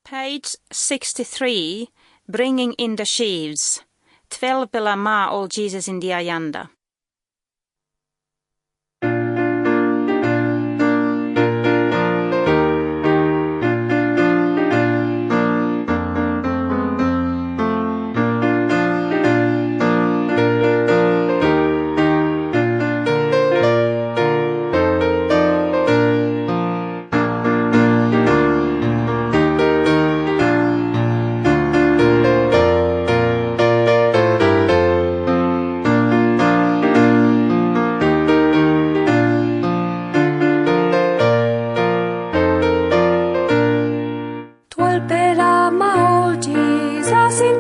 Page 63, Bringing in the Sheaves. 12 pela maa all Jesus in the ajanda. Jesus in